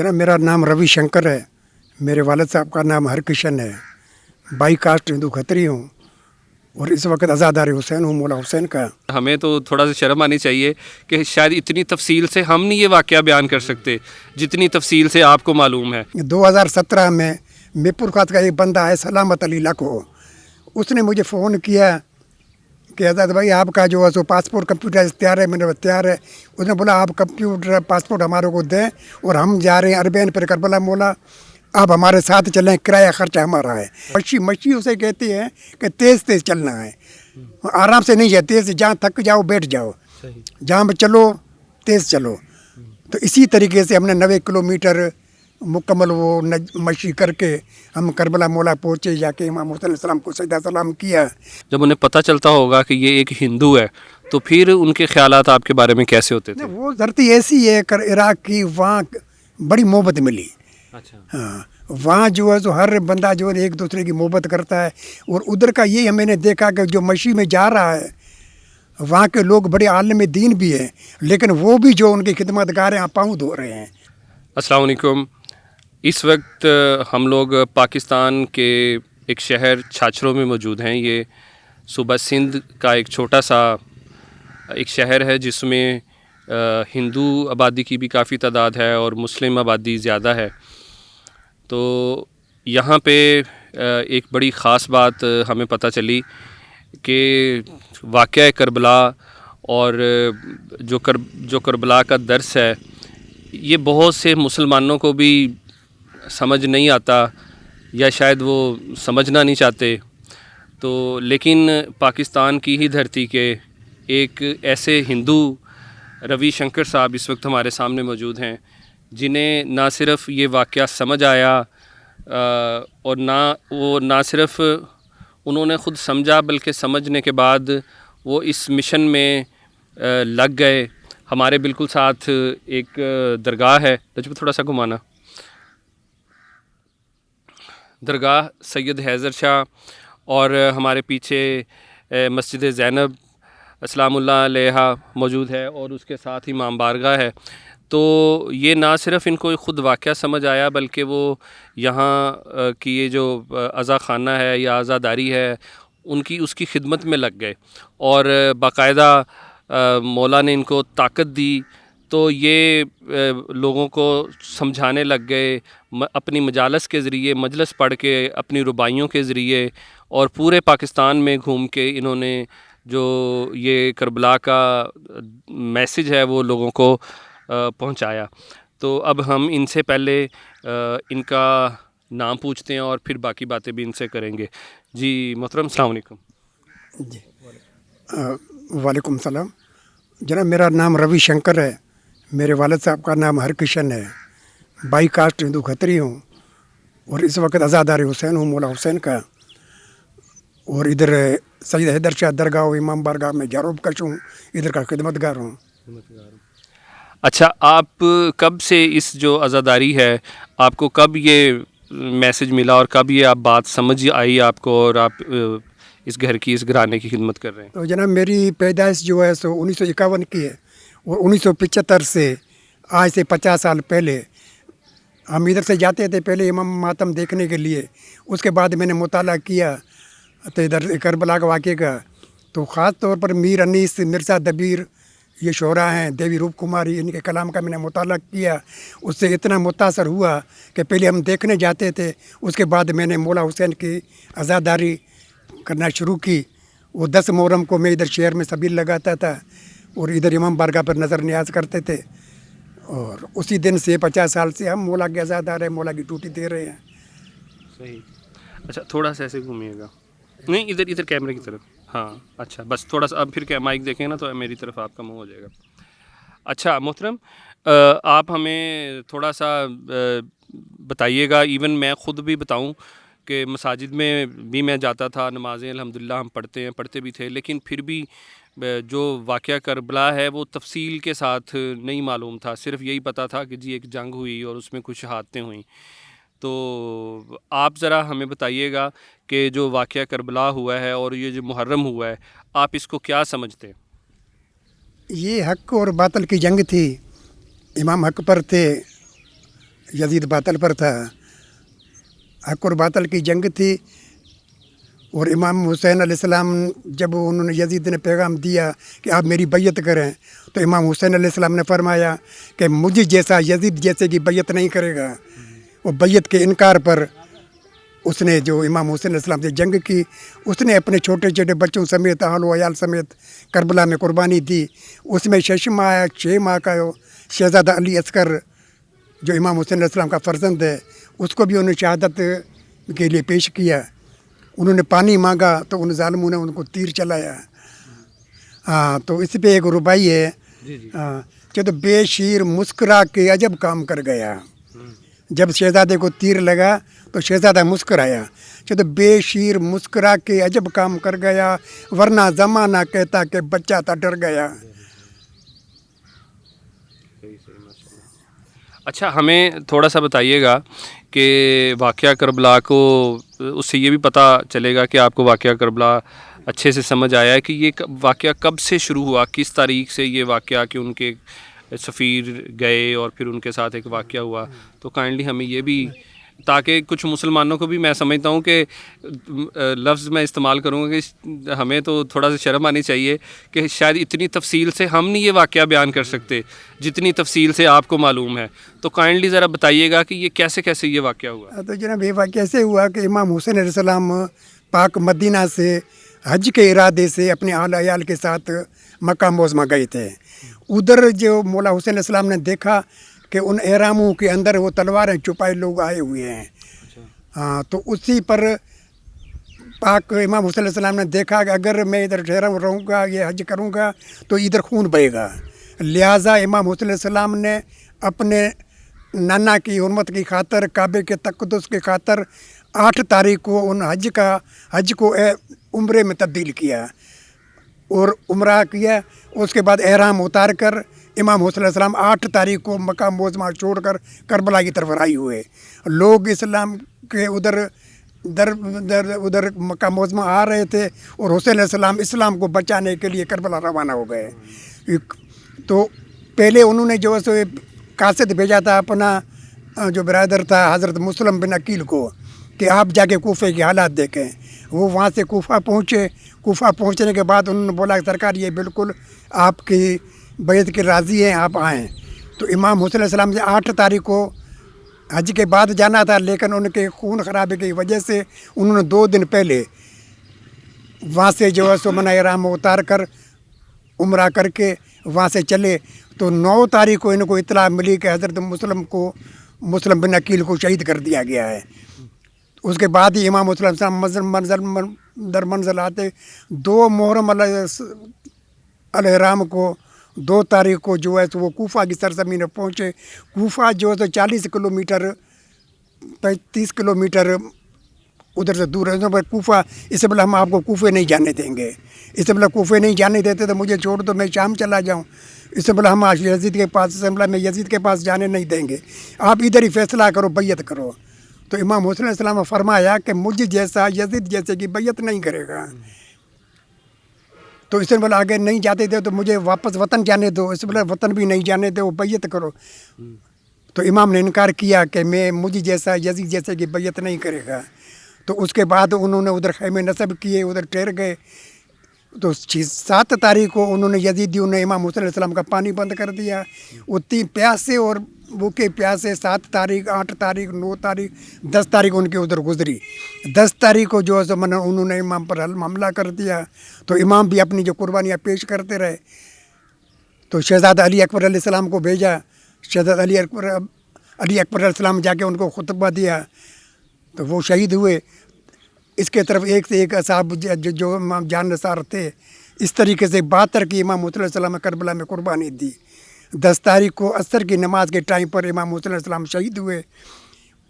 जनाब मेरा नाम रवि शंकर है। मेरे वालिद साहब का नाम हरकिशन है। बाई कास्ट हिंदू खत्री हूँ और इस वक्त आज़ादारी हुसैन हूँ, मौला हुसैन का। हमें तो थोड़ा सा शर्म आनी चाहिए कि शायद इतनी तफसील से हम नहीं ये वाक़या बयान कर सकते जितनी तफसील से आपको मालूम है। 2017 में मीरपुर खात का एक बंदा है सलामत अली लखो, उसने मुझे फ़ोन किया कि आज़ाद भाई आपका जो है सो पासपोर्ट कंप्यूटर तैयार है। मैंने बोला तैयार है। उसने बोला आप कंप्यूटर पासपोर्ट हमारे को दें और हम जा रहे हैं अरबैन पर करबला मौला, आप हमारे साथ चलें, किराया खर्चा हमारा है। मच्छी मच्छी उसे कहती है कि तेज़ तेज़ चलना है, आराम से नहीं है, तेज़ जहाँ थक जाओ बैठ जाओ, जहाँ पर चलो तेज़ चलो। तो इसी तरीके से हमने 90 किलोमीटर मुकम्मल वो मशी करके हम करबला मौला पहुँचे, जाके इमाम हुसैन सलाम को सजदा सलाम किया। जब उन्हें पता चलता होगा कि ये एक हिंदू है तो फिर उनके ख्यालात आपके बारे में कैसे होते थे? वो धरती ऐसी है कर इराक की, वहाँ बड़ी मोहब्बत मिली। अच्छा। हाँ, वहाँ जो है जो हर बंदा जो है एक दूसरे की मोहब्बत करता है। और उधर का ये मैंने देखा कि जो मशी में जा रहा है वहाँ के लोग बड़े आलिम दीन भी हैं, लेकिन वो भी जो उनकी खिदमतगार हैं पाँव धो रहे हैं। अस्सलाम वालेकुम। इस वक्त हम लोग पाकिस्तान के एक शहर छाछरों में मौजूद हैं। ये सूबा सिंध का एक छोटा सा एक शहर है जिसमें हिंदू आबादी की भी काफ़ी तादाद है और मुस्लिम आबादी ज़्यादा है। तो यहाँ पे एक बड़ी ख़ास बात हमें पता चली कि वाक़या करबला और जो करबला का दर्स है ये बहुत से मुसलमानों को भी समझ नहीं आता या शायद वो समझना नहीं चाहते। तो लेकिन पाकिस्तान की ही धरती के एक ऐसे हिंदू रवि शंकर साहब इस वक्त हमारे सामने मौजूद हैं जिन्हें ना सिर्फ़ ये वाक़या समझ आया और ना सिर्फ़ उन्होंने ख़ुद समझा बल्कि समझने के बाद वो इस मिशन में लग गए। हमारे बिल्कुल साथ एक दरगाह है, तो थोड़ा सा घुमाना, दरगाह सैयद हैदर शाह, और हमारे पीछे मस्जिद ज़ैनब अस्सलामुल्लाह अलैहा मौजूद है और उसके साथ ही इमाम बारगाह है। तो ये ना सिर्फ़ इनको ख़ुद वाक़या समझ आया बल्कि वो यहाँ की ये जो अज़ा खाना है या अज़ादारी है उसकी खिदमत में लग गए और बाकायदा मौला ने इनको ताकत दी। तो ये लोगों को समझाने लग गए अपनी मजालस के ज़रिए, मजलिस पढ़ के, अपनी रुबाइयों के ज़रिए, और पूरे पाकिस्तान में घूम के इन्होंने जो ये करबला का मैसेज है वो लोगों को पहुंचाया। तो अब हम इनसे पहले इनका नाम पूछते हैं और फिर बाकी बातें भी इनसे करेंगे। जी मोहतरम, अस्सलाम वालेकुम। जी वालेकुम सलाम। जनाब मेरा नाम रवि शंकर है। मेरे वालिद साहब का नाम हरकिशन है। बाई कास्ट हिंदू खत्री हूँ और इस वक्त आज़ादारी हुसैन हूँ, मौला हुसैन का। और इधर सैयद हैदर शाह दरगाह और इमाम बारगाह में जारूब कश हूँ, इधर का खिदमतगार हूँ। अच्छा, आप कब से इस जो आज़ादारी है आपको कब ये मैसेज मिला और कब ये आप बात समझ आई आपको और आप इस घर की, इस घराने की खिदमत कर रहे हैं? तो जनाब मेरी पैदाइश जो है सो 1951 की है और 1975 से आज से 50 साल पहले हम इधर से जाते थे पहले इमाम मातम देखने के लिए। उसके बाद मैंने मुताला किया तो इधर करबला के वाक़े का, तो ख़ास तौर पर मीर अनीस, मिर्ज़ा दबीर, ये शोरा हैं, देवी रूप कुमारी, इनके कलाम का मैंने मुताला किया। उससे इतना मुतासर हुआ कि पहले हम देखने जाते थे, उसके बाद मैंने मौला हुसैन की आज़ादारी करना शुरू की। वो 10 मुहर्रम को मैं इधर शहर में सबील लगाता था और इधर इमाम बारगाह पर नज़र न्याज करते थे और उसी दिन से 50 साल से हम मौला के आज़ादार हैं, मौला की ड्यूटी दे रहे हैं। सही। अच्छा, थोड़ा सा ऐसे घूमिएगा, नहीं इधर कैमरे की तरफ। हाँ अच्छा, बस थोड़ा सा, अब फिर क्या माइक देखें ना तो मेरी तरफ आपका मुंह हो जाएगा। अच्छा मोहतरम, आप हमें थोड़ा सा बताइएगा, इवन मैं ख़ुद भी बताऊं कि मसाजिद में भी मैं जाता था, नमाज़ें अल्हम्दुलिल्लाह हम पढ़ते भी थे, लेकिन फिर भी जो वाक़या करबला है वो तफसील के साथ नहीं मालूम था। सिर्फ़ यही पता था कि जी एक जंग हुई और उसमें कुछ शहादतें हुई। तो आप ज़रा हमें बताइएगा कि जो वाक़या करबला हुआ है और ये जो मुहर्रम हुआ है, आप इसको क्या समझते हैं? ये हक़ और बातिल की जंग थी। इमाम हक़ पर थे, यजीद बातल पर था। हक और बातल की जंग थी और इमाम हुसैन अलैहिस्सलाम जब उन्होंने यजीद ने पैगाम दिया कि आप मेरी बैयत करें, तो इमाम हुसैन अलैहिस्सलाम ने फरमाया कि मुझे जैसा यजीद जैसे की बैयत नहीं करेगा। वो बैयत के इनकार पर उसने जो इमाम हुसैन अलैहिस्सलाम से जंग की, उसने अपने छोटे छोटे बच्चों समेत आलो अयाल समेत करबला में कुर्बानी दी। उसमें 6 माह का शहज़ादा अली अस्कर जो इमाम हुसैन अलैहिस्सलाम का फ़र्जंद है, उसको भी उन्होंने शहादत के लिए पेश किया। उन्होंने पानी मांगा तो उन ज़ालिमों ने उनको तीर चलाया। हाँ, तो इस पे एक रुबाई है। हाँ, तो बेशीर मुस्कुरा के अजब काम कर गया। जब शहज़ादे को तीर लगा तो शहज़ादा मुस्कुराया। तो बेशीर मुस्कुरा के अजब काम कर गया, वरना ज़माना कहता कि बच्चा था डर गया। अच्छा, हमें थोड़ा सा बताइएगा कि वाक़या करबला को, उससे ये भी पता चलेगा कि आपको वाक़या करबला अच्छे से समझ आया है कि ये वाक़या कब से शुरू हुआ, किस तारीख से ये वाक़या कि उनके सफ़ीर गए और फिर उनके साथ एक वाक़या हुआ। तो काइंडली हमें ये भी, ताकि कुछ मुसलमानों को भी, मैं समझता हूँ कि लफ्ज़ मैं इस्तेमाल करूँगा कि हमें तो थोड़ा सा शर्म आनी चाहिए कि शायद इतनी तफसील से हम नहीं ये वाक़या बयान कर सकते जितनी तफसील से आपको मालूम है। तो काइंडली ज़रा बताइएगा कि ये कैसे कैसे ये वाक़या हुआ। तो जनाब ये वाक़या कैसे हुआ कि इमाम हुसैन अलैहिस्सलाम पाक मदीना से हज के इरादे से अपने आल अयाल के साथ मक्का मोज़मा गए थे। उधर जो मौला हुसैन अलैहिस्सलाम ने देखा कि उन एहरामों के अंदर वो तलवारें छुपाए लोग आए हुए हैं। हाँ, तो उसी पर पाक इमाम हुसैन अलैहिस्सलाम ने देखा कि अगर मैं इधर ठहरा रहूँगा, ये हज करूँगा, तो इधर खून बहेगा। लिहाजा इमाम हुसैन अलैहिस्सलाम ने अपने नाना की हुर्मत की खातर, काबे के तक़द्दुस की खातर 8 तारीख को उन हज को उम्रे में तब्दील किया और उम्रा किया। उसके बाद एहराम उतार कर इमाम हुसैन अलैहिस्सलाम 8 तारीख को मक्का मोज़मा छोड़कर करबला की तरफ राही हुए। लोग इस्लाम के उधर मक्का मोज़मा आ रहे थे और हुसैन अलैहिस्सलाम इस्लाम को बचाने के लिए करबला रवाना हो गए। तो पहले उन्होंने जो है सो कासिद भेजा था अपना जो बिरादर था हज़रत मुस्लिम बिन अकील को कि आप जाके कूफे के हालात देखें। वो वहाँ से कूफा पहुँचे। कूफा पहुँचने के बाद उन्होंने बोला कि सरकार ये बिल्कुल आपकी बैत के राज़ी हैं, आप आएँ। तो इमाम हुसैन अलैहिस्सलाम से 8 तारीख को हज के बाद जाना था, लेकिन उनके खून खराबे की वजह से उन्होंने 2 दिन पहले वहाँ से जो है सो मना इहराम उतार कर उम्रा करके वहाँ से चले। तो 9 तारीख को इनको इतला मिली कि हज़रत मुस्लिम बिन अकील को शहीद कर दिया गया है। उसके बाद ही इमाम हुसैन दर मंज़िल आते 2 मुहर्रम अल-इहराम को 2 तारीख को जो है तो वो कूफा की सरजमीन में पहुँचे। कूफा जो है तो 40 किलोमीटर 35 किलोमीटर उधर से दूर है। पर कूफा, इससे पहले हम आपको कूफे नहीं जाने देंगे, इससे पहले कूफे नहीं जाने देते तो मुझे छोड़ दो, मैं शाम चला जाऊँ। इससे पहले हम यजीद के पास, इससे पहले मैं यजीद के पास जाने नहीं देंगे, आप इधर ही फैसला करो, बैयत करो। तो इमाम हुसैन अलैहिस्सलाम ने फरमाया कि मुझे जैसा यजीद जैसे की बैयत नहीं करेगा। तो इससे पहले आगे नहीं जाते थे तो मुझे वापस वतन जाने दो, इससे पहले वतन भी नहीं जाने दो, बैयत करो। तो इमाम ने इनकार किया कि मुझे जैसा यजीद जैसे की बैयत नहीं करेगा। तो उसके बाद उन्होंने उधर खैमे नसब किए, उधर ठहर गए। तो 7 तारीख को उन्होंने यजीदियों ने इमाम हुसैन अलैहिस्सलाम का पानी बंद कर दिया। वो 3 प्यासे और भूखे प्यासे 7 तारीख, 8 तारीख, 9 तारीख, 10 तारीख उनके उधर गुजरी। 10 तारीख को जो है सो उन्होंने इमाम पर हमला कर दिया। तो इमाम भी अपनी जो कुर्बानियाँ पेश करते रहे। तो शहज़ादा अली अकबर अलैहिस्सलाम को भेजा। शहज़ादा अली अकबर अलैहिस्सलाम जाके उनको खुतबा दिया तो वो शहीद हुए। इसके तरफ एक से एक असहाब जो इमाम जान नसार थे, इस तरीके से 72 की इमाम हुसैन अलैहिस्सलाम करबला में कुर्बानी दी। 10 तारीख को असर की नमाज के टाइम पर इमाम हुसैन अलैहिस्सलाम शहीद हुए।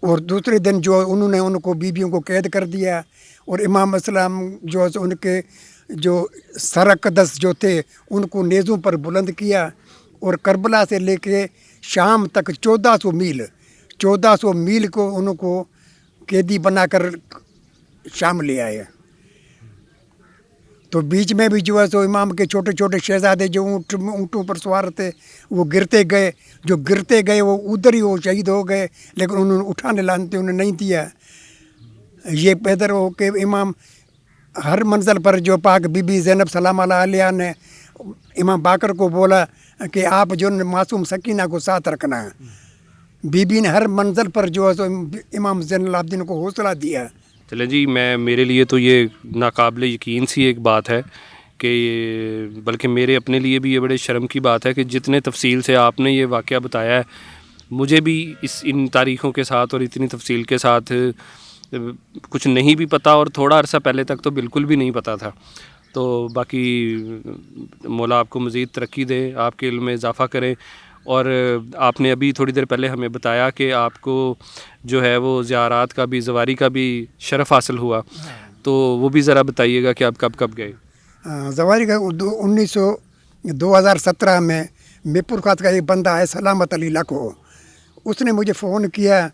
और दूसरे दिन जो उन्होंने उनको बीवियों को कैद कर दिया और इमाम अलैहिस्सलाम जो है उनके जो सरकदस जो थे उनको नेज़ों पर बुलंद किया और करबला से लेके शाम तक 1400 मील को उनको कैदी बनाकर शाम ले आए। तो बीच में भी जो है सो इमाम के छोटे छोटे शहजादे जो ऊँटों पर सवार थे वो गिरते गए, जो गिरते गए वो उधर ही वो शहीद हो गए, लेकिन उन्होंने उठाने लानते उन्होंने नहीं दिया। ये पैदल हो के इमाम हर मंजिल पर जो पाक बीबी ज़ैनब सलाम अलैहा ने इमाम बाकर को बोला कि आप जो मासूम सकीना को साथ रखना है। बीबी ने हर मंजिल पर जो है सो इमाम ज़ैनुल आबिदीन को हौसला दिया। चले जी, मेरे लिए तो ये नाकाबिल यकीन सी एक बात है कि बल्कि मेरे अपने लिए भी ये बड़े शर्म की बात है कि जितने तफसील से आपने ये वाक़या बताया है, मुझे भी इन तारीख़ों के साथ और इतनी तफसील के साथ कुछ नहीं भी पता, और थोड़ा अरसा पहले तक तो बिल्कुल भी नहीं पता था। तो बाकी मौला आपको मज़ीद तरक्की दे, आपके इल्म में इजाफ़ा करें। और आपने अभी थोड़ी देर पहले हमें बताया कि आपको जो है वो ज़ियारात का भी, ज़वारी का भी शरफ़ हासिल हुआ, तो वो भी ज़रा बताइएगा कि आप कब कब गए? ज़वारी का 2017 में मीरपुर खात का एक बंदा है सलामत अली लखो, उसने मुझे फ़ोन किया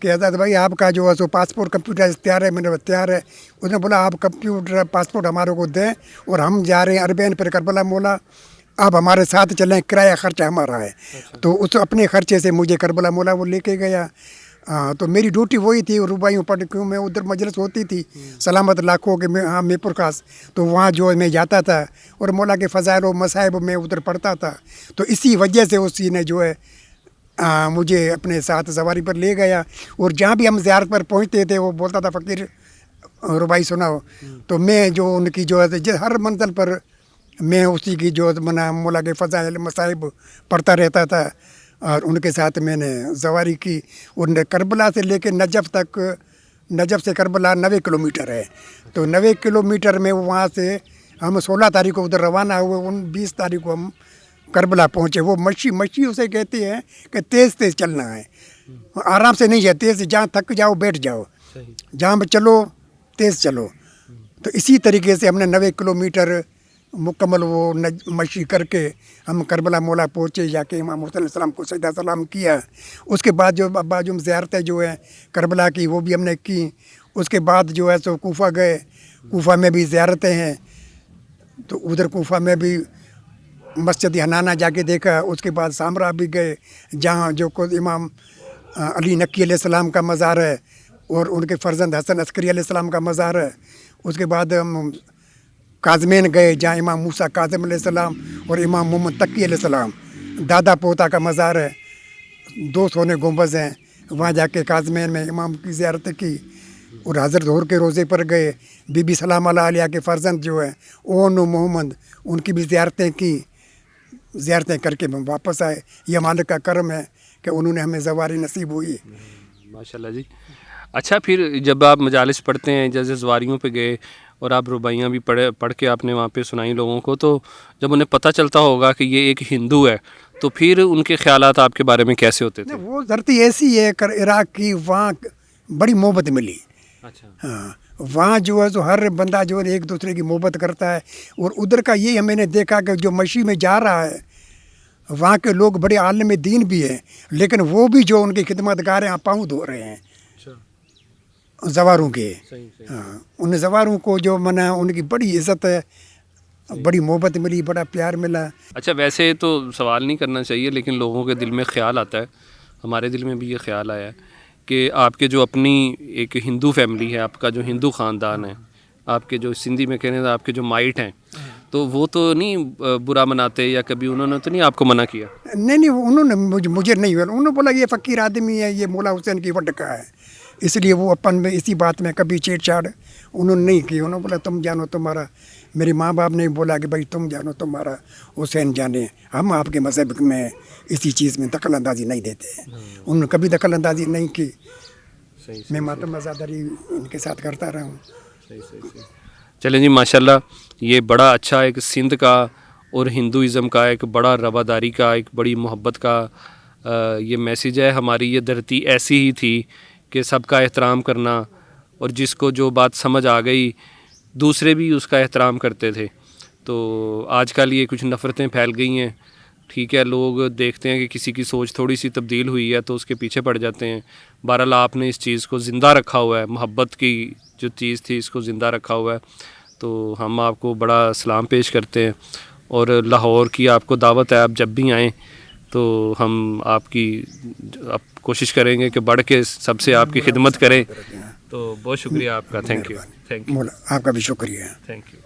कि आज़ाद भाई आपका जो है सो पासपोर्ट कंप्यूटर तैयार है। मैंने कहा तैयार है। उसने बोला आप कंप्यूटर पासपोर्ट हमारे को दें और हम जा रहे हैं अरबैन पर करबला मौला, आप हमारे साथ चलें, किराया खर्चा हमारा है। तो उस अपने खर्चे से मुझे करबला मौला वो लेके गया। तो मेरी ड्यूटी वही थी, रुबाइयों पढ़ क्यों मैं उधर मजलिस होती थी सलामत लाखों के हाँ मीरपुर खास, तो वहाँ जो मैं जाता था और मौला के फ़ज़ाइल व मसाइब में उधर पढ़ता था। तो इसी वजह से उसी ने जो है मुझे अपने साथ सवारी पर ले गया, और जहाँ भी हम ज़ियारत पर पहुँचते थे वो बोलता था फ़कीर रुबाई सुनाओ। तो मैं जो उनकी जो है हर मंजिल पर मैं उसी की जो मना मौला के फ़ज़ाइल मसाइब पढ़ता रहता था, और उनके साथ मैंने सवारी की। और करबला से लेकर नजफ़ तक, नजफ़ से करबला 90 किलोमीटर है। तो 90 किलोमीटर में वहाँ से हम 16 तारीख को उधर रवाना हुए, 20 तारीख को हम करबला पहुँचे। वो मच्छी उसे कहते हैं कि तेज़ तेज़ चलना है, आराम से नहीं है, तेज़ जहाँ थक जाओ बैठ जाओ, जहाँ पर चलो तेज़ चलो। तो इसी तरीके से हमने 90 किलोमीटर मुकम्मल वो मशी करके हम करबला मौला पहुँचे, जाके इमाम हुसैन अलैहिस्सलाम को सजदा सलाम किया। उसके बाद जो बाजूम ज़ियारतें जो है करबला की वो भी हमने की। उसके बाद जो है सो कूफा गए, कूफा में भी ज़ियारतें हैं, तो उधर कूफा में भी मस्जिद हनाना जाके देखा। उसके बाद सामरा भी गए, जहाँ जो को इमाम अली नक्की अलैहिस्सलाम का मज़ार है और उनके फ़र्जंद हसन अस्करी अलैहिस्सलाम का मज़ार है। उसके बाद हम काज़मीन गए, जहाँ इमाम मूसा काज़िम अलैहिस्सलाम और इमाम मोहम्मद तकी अलैहिस्सलाम दादा पोता का मज़ार है। 2 सोने गुंबज़ हैं, वहाँ जाके काज़मीन में इमाम की ज़ियारत की। और हज़रत ज़ोहर के रोज़े पर गए, बीबी सलाम अलैहा के फ़र्जंद जो है ओन मोहम्मद, उनकी भी ज़ियारतें की। ज़ियारतें करके हम वापस आए। ये मालिक का करम है कि उन्होंने हमें ज़वारी नसीब हुई। माशाल्लाह जी। अच्छा, फिर जब आप मजालिस पढ़ते हैं, जैसे ज़वारियों पे गए और आप रुबाइयाँ भी पढ़ के आपने वहाँ पे सुनाई लोगों को, तो जब उन्हें पता चलता होगा कि ये एक हिंदू है, तो फिर उनके ख्यालात आपके बारे में कैसे होते थे? वो धरती ऐसी है इराक़ की, वहाँ बड़ी मोहब्बत मिली। अच्छा। हाँ, वहाँ जो है तो हर बंदा जो है एक दूसरे की मोहब्बत करता है। और उधर का ये मैंने देखा कि जो मशी में जा रहा है, वहाँ के लोग बड़े आलिम दीन भी हैं, लेकिन वो भी जो उनकी खिदमतगार हैं पाँव धो रहे हैं ज़वारों के। हाँ, उन ज़वारों को जो मना उनकी बड़ी इज़्ज़त है, बड़ी मोहब्बत मिली, बड़ा प्यार मिला। अच्छा, वैसे तो सवाल नहीं करना चाहिए, लेकिन लोगों के दिल में ख्याल आता है, हमारे दिल में भी ये ख्याल आया है कि आपके जो अपनी एक हिंदू फैमिली है, आपका जो हिंदू ख़ानदान है, आपके जो सिंधी में कहने आपके जो माइट हैं, तो वो तो नहीं बुरा मनाते, या कभी उन्होंने तो नहीं आपको मना किया? नहीं, उन्होंने मुझे नहीं, उन्होंने बोला ये फ़कीर आदमी है, ये मौला हुसैन की वटका है, इसलिए वो अपन में इसी बात में कभी छेड़छाड़ उन्होंने नहीं की। उन्होंने बोला तुम जानो तुम्हारा, मेरे माँ बाप ने बोला कि भाई तुम जानो तुम्हारा हुसैन जाने, हम आपके मज़हब में इसी चीज़ में दखल अंदाज़ी नहीं देते। उन्होंने कभी दखल अंदाज़ी नहीं की। मैं मातम आज़ादारी इनके साथ करता रहा हूँ। सही। चलें जी, माशाल्लाह, ये बड़ा अच्छा एक सिंध का और हिंदुइज़म का एक बड़ा रवादारी का, एक बड़ी मोहब्बत का ये मैसेज है। हमारी ये धरती ऐसी ही थी कि सबका एहतराम करना, और जिसको जो बात समझ आ गई दूसरे भी उसका एहतराम करते थे। तो आजकल ये कुछ नफ़रतें फैल गई हैं, ठीक है, लोग देखते हैं कि किसी की सोच थोड़ी सी तब्दील हुई है तो उसके पीछे पड़ जाते हैं। बहरहाल आपने इस चीज़ को ज़िंदा रखा हुआ है, मोहब्बत की जो चीज़ थी इसको ज़िंदा रखा हुआ है, تو ہم آپ کو بڑا سلام پیش کرتے ہیں، اور لاہور کی آپ کو دعوت ہے، آپ جب بھی آئیں تو ہم آپ کی کوشش کریں گے کہ بڑھ کے سب سے آپ کی خدمت کریں. تو بہت شکریہ آپ کا. Thank you. مولا آپ کا بھی شکریہ. Thank you.